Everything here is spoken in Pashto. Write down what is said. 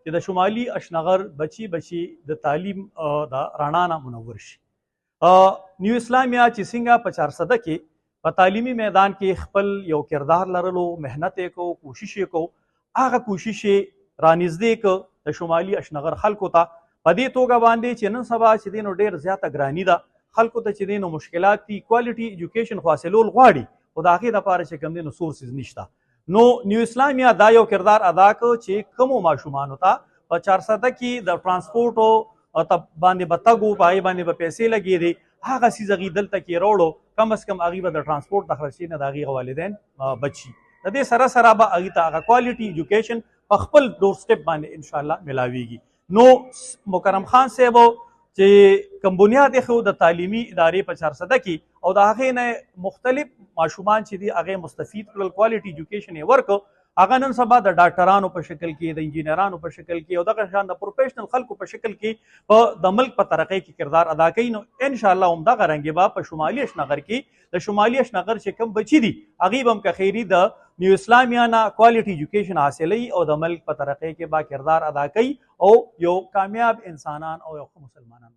چې د شمالي اشنغر بچي د تعلیم د رڼا نه منور شي. نیو اسلامیا چې څنګه په 400 کې په تعلیمي میدان کې خپل یو کردار لرلو، محنت یې کو، کوشش یې کو، هغه کوشش یې رانږدې که د شمالي اشنغر خلکو ته په دې توګه باندې چې نن سبا چې دی نو ډېر زیاته ګراني ده خلکو ته چې دی نو مشکلات دي، کوالټي ایجوکیشن خو حاصلول غواړي خو د هغې دپاره چې کوم دی نو سورسز نشته. نو نیو اسلامیا دا یو کردار ادا کړ چې کومو ماشومانو ته په 400 کې د ټرانسپورټ باندې به تګ و، په هغې باندې به پیسې لګېدې، هغه څیز هغې دلته کې راوړو، کم از کم هغې به د ټرانسپورټ د خرچې نه د هغې والدین بچ شي. د دې سره سره به هغې ته هغه کوالټي ایجوکیشن په خپل ډور سټپ باندې انشاءالله ملاویږي. نو مکرم خان صاحب چې کوم بنیاد یې د تعلیمي ادارې په 400 کې او د هغې نه مختلف ماشومان چې دي هغې مستفید کړل، کوالټي ایجوکیشن یې ورکړ، هغه نن سبا د ډاکټرانو په شکل کې، د انجینرانو په شکل کې او دغه شان د پروفیشنل خلکو په شکل کې د ملک په ترقۍ کې کردار ادا کوي. نو انشاءالله همدغه رنګې به په شمالي اشنغر کې د شمالي اشنغر چې کوم بچي دي هغې به هم که خیري د نیو اسلامیا نه کوالټي ایجوکیشن حاصلوي او د ملک په ترقۍ کې با کردار ادا کوي او یو کامیاب انسانان او یو ښه مسلمانان